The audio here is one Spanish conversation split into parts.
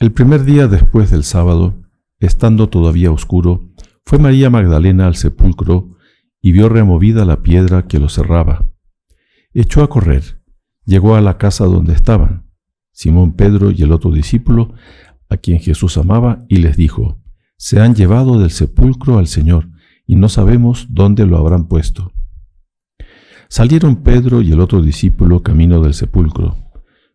El primer día después del sábado, estando todavía oscuro, fue María Magdalena al sepulcro y vio removida la piedra que lo cerraba. Echó a correr, llegó a la casa donde estaban Simón Pedro y el otro discípulo, a quien Jesús amaba, y les dijo: «Se han llevado del sepulcro al Señor, y no sabemos dónde lo habrán puesto». Salieron Pedro y el otro discípulo camino del sepulcro.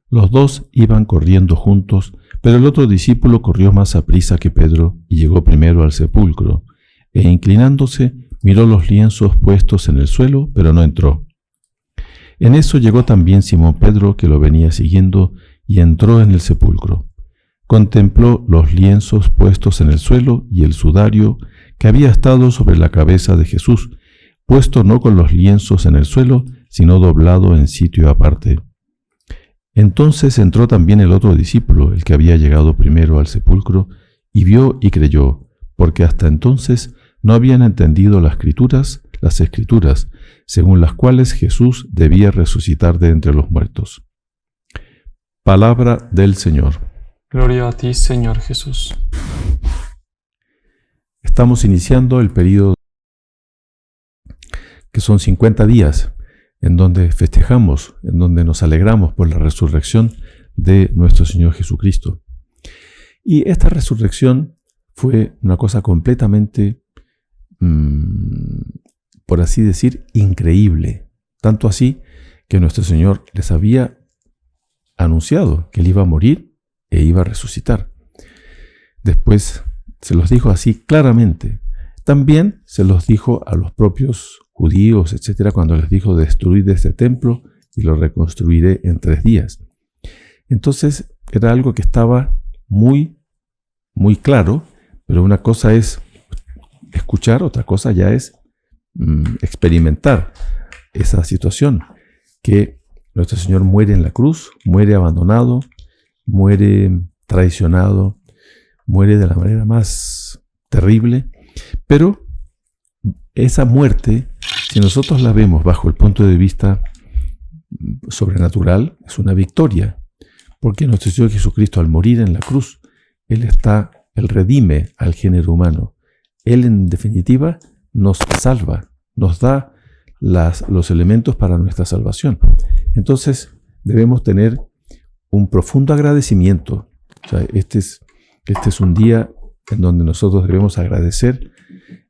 Los dos iban corriendo juntos, pero el otro discípulo corrió más aprisa que Pedro y llegó primero al sepulcro, e inclinándose miró los lienzos puestos en el suelo, pero no entró. En eso llegó también Simón Pedro, que lo venía siguiendo, y entró en el sepulcro. Contempló los lienzos puestos en el suelo y el sudario que había estado sobre la cabeza de Jesús, puesto no con los lienzos en el suelo, sino doblado en sitio aparte. Entonces entró también el otro discípulo, el que había llegado primero al sepulcro, y vio y creyó, porque hasta entonces no habían entendido las escrituras, según las cuales Jesús debía resucitar de entre los muertos. Palabra del Señor. Gloria a ti, Señor Jesús. Estamos iniciando el periodo que son 50 días, en donde festejamos, en donde nos alegramos por la resurrección de nuestro Señor Jesucristo. Y esta resurrección fue una cosa completamente, por así decir, increíble. Tanto así que nuestro Señor les había anunciado que Él iba a morir e iba a resucitar. Después se los dijo así claramente. También se los dijo a los propios judíos, etcétera, cuando les dijo: destruid este templo y lo reconstruiré en 3 días. Entonces era algo que estaba muy, muy claro, pero una cosa es escuchar, otra cosa ya es experimentar esa situación, que nuestro Señor muere en la cruz, muere abandonado, muere traicionado, muere de la manera más terrible, pero esa muerte, si nosotros la vemos bajo el punto de vista sobrenatural, es una victoria, porque nuestro Señor Jesucristo, al morir en la cruz, Él redime al género humano. Él, en definitiva, nos salva, nos da los elementos para nuestra salvación. Entonces, debemos tener un profundo agradecimiento. O sea, este es un día en donde nosotros debemos agradecer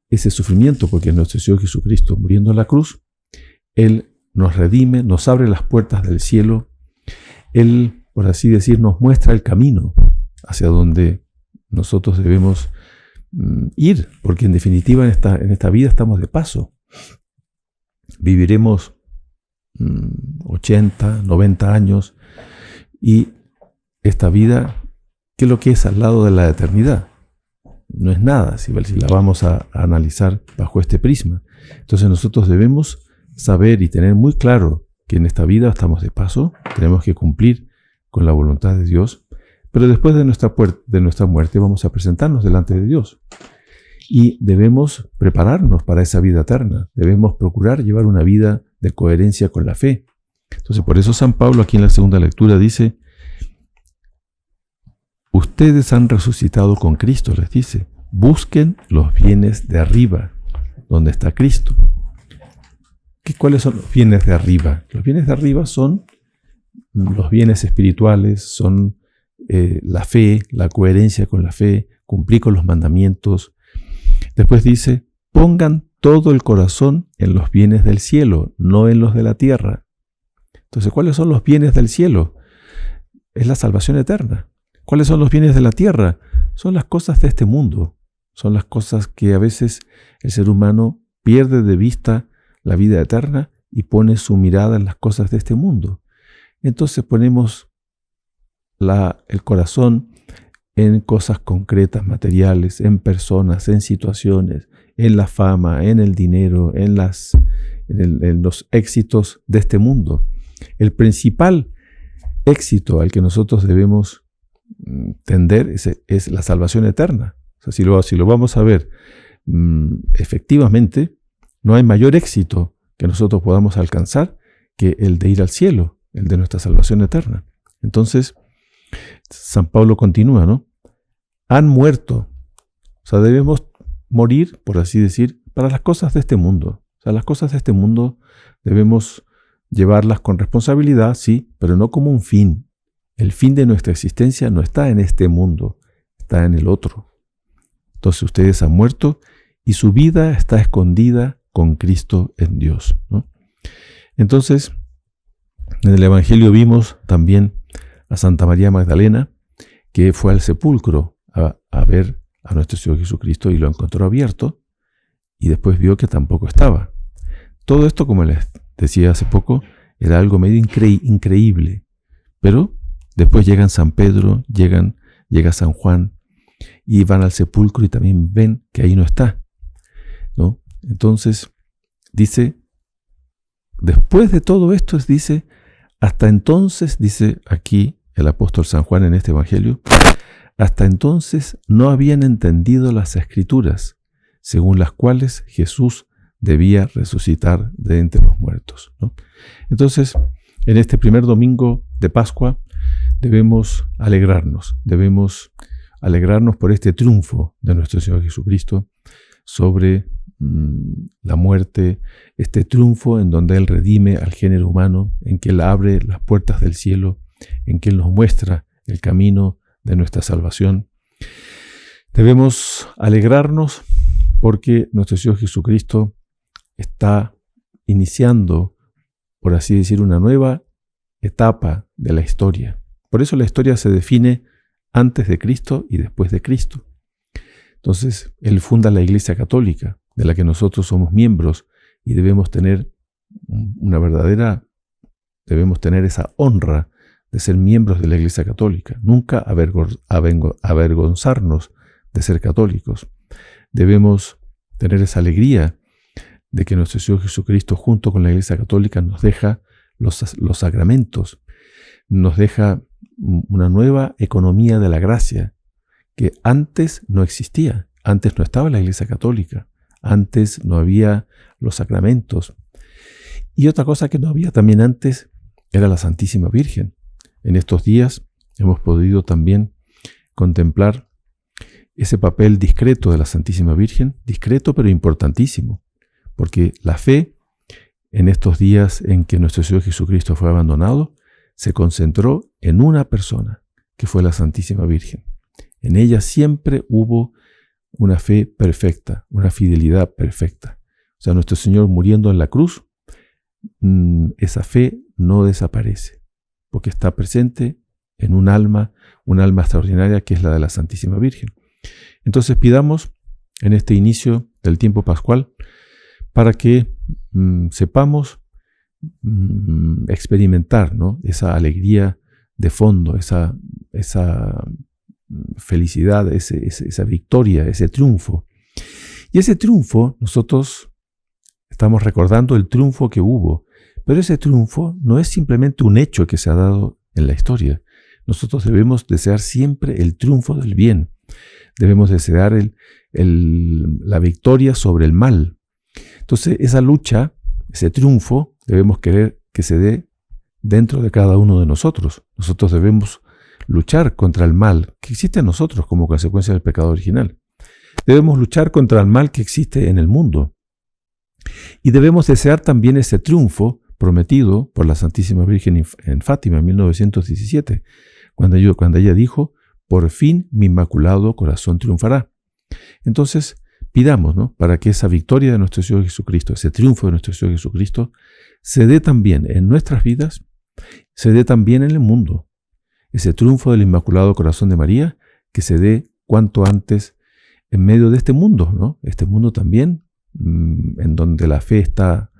ese sufrimiento, porque nuestro Señor Jesucristo, muriendo en la cruz, Él nos redime, nos abre las puertas del cielo. Él, por así decir, nos muestra el camino hacia donde nosotros debemos ir, porque en definitiva en esta vida estamos de paso. Viviremos 80, 90 años, y esta vida, ¿qué es lo que es al lado de la eternidad? No es nada si la vamos a analizar bajo este prisma. Entonces nosotros debemos saber y tener muy claro que en esta vida estamos de paso, tenemos que cumplir con la voluntad de Dios, pero después de nuestra muerte vamos a presentarnos delante de Dios. Y debemos prepararnos para esa vida eterna, debemos procurar llevar una vida de coherencia con la fe. Entonces, por eso San Pablo aquí en la segunda lectura dice: ustedes han resucitado con Cristo, les dice. Busquen los bienes de arriba, donde está Cristo. ¿Cuáles son los bienes de arriba? Los bienes de arriba son los bienes espirituales, son la fe, la coherencia con la fe, cumplir con los mandamientos. Después dice: pongan todo el corazón en los bienes del cielo, no en los de la tierra. Entonces, ¿cuáles son los bienes del cielo? Es la salvación eterna. ¿Cuáles son los bienes de la tierra? Son las cosas de este mundo. Son las cosas que a veces el ser humano pierde de vista la vida eterna y pone su mirada en las cosas de este mundo. Entonces ponemos el corazón en cosas concretas, materiales, en personas, en situaciones, en la fama, en el dinero, en los éxitos de este mundo. El principal éxito al que nosotros debemos tender es la salvación eterna. O sea, si lo vamos a ver efectivamente, no hay mayor éxito que nosotros podamos alcanzar que el de ir al cielo, el de nuestra salvación eterna. Entonces, San Pablo continúa, ¿no? Han muerto. O sea, debemos morir, por así decir, para las cosas de este mundo. O sea, las cosas de este mundo debemos llevarlas con responsabilidad, sí, pero no como un fin. El fin de nuestra existencia no está en este mundo, está en el otro. Entonces ustedes han muerto y su vida está escondida con Cristo en Dios, ¿no? Entonces, en el Evangelio vimos también a Santa María Magdalena, que fue al sepulcro a ver a nuestro Señor Jesucristo y lo encontró abierto, y después vio que tampoco estaba. Todo esto, como les decía hace poco, era algo medio increíble, pero después llegan San Pedro, llega San Juan, y van al sepulcro y también ven que ahí no está, ¿no? Entonces, dice, después de todo esto, dice, hasta entonces, dice aquí el apóstol San Juan en este Evangelio, hasta entonces no habían entendido las Escrituras, según las cuales Jesús debía resucitar de entre los muertos, ¿no? Entonces, en este primer domingo de Pascua, debemos alegrarnos por este triunfo de nuestro Señor Jesucristo sobre la muerte, este triunfo en donde Él redime al género humano, en que Él abre las puertas del cielo, en que Él nos muestra el camino de nuestra salvación. Debemos alegrarnos porque nuestro Señor Jesucristo está iniciando, por así decir, una nueva etapa de la historia. Por eso la historia se define antes de Cristo y después de Cristo. Entonces, Él funda la Iglesia Católica, de la que nosotros somos miembros, y debemos tener esa honra de ser miembros de la Iglesia Católica. Nunca avergonzarnos de ser católicos. Debemos tener esa alegría de que nuestro Señor Jesucristo, junto con la Iglesia Católica, nos deja los sacramentos, nos deja una nueva economía de la gracia que antes no existía. Antes no estaba la Iglesia Católica, antes no había los sacramentos. Y otra cosa que no había también antes era la Santísima Virgen. En estos días hemos podido también contemplar ese papel discreto de la Santísima Virgen, discreto pero importantísimo, porque la fe en estos días en que nuestro Señor Jesucristo fue abandonado, se concentró en una persona, que fue la Santísima Virgen. En ella siempre hubo una fe perfecta, una fidelidad perfecta. O sea, nuestro Señor muriendo en la cruz, esa fe no desaparece, porque está presente en un alma extraordinaria que es la de la Santísima Virgen. Entonces pidamos en este inicio del tiempo pascual para que sepamos experimentar, ¿no?, esa alegría de fondo, esa felicidad, esa victoria, ese triunfo. Y ese triunfo, nosotros estamos recordando el triunfo que hubo, pero ese triunfo no es simplemente un hecho que se ha dado en la historia. Nosotros debemos desear siempre el triunfo del bien. Debemos desear la victoria sobre el mal. Entonces, esa lucha, ese triunfo, debemos querer que se dé dentro de cada uno de nosotros. Nosotros debemos luchar contra el mal que existe en nosotros como consecuencia del pecado original. Debemos luchar contra el mal que existe en el mundo. Y debemos desear también ese triunfo prometido por la Santísima Virgen en Fátima en 1917, cuando ella dijo: por fin mi inmaculado corazón triunfará. Entonces, pidamos, ¿no?, para que esa victoria de nuestro Señor Jesucristo, ese triunfo de nuestro Señor Jesucristo, se dé también en nuestras vidas, se dé también en el mundo. Ese triunfo del Inmaculado Corazón de María, que se dé cuanto antes en medio de este mundo, ¿no? Este mundo también, en donde la fe está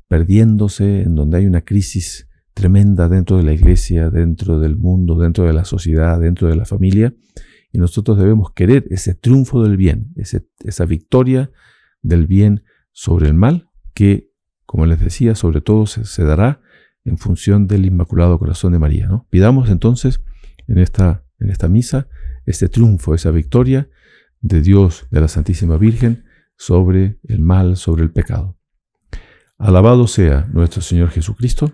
perdiéndose, en donde hay una crisis tremenda dentro de la iglesia, dentro del mundo, dentro de la sociedad, dentro de la familia. Y nosotros debemos querer ese triunfo del bien, esa victoria del bien sobre el mal, que, como les decía, sobre todo se dará en función del Inmaculado Corazón de María, ¿no? Pidamos entonces en esta misa ese triunfo, esa victoria de Dios, de la Santísima Virgen, sobre el mal, sobre el pecado. Alabado sea nuestro Señor Jesucristo.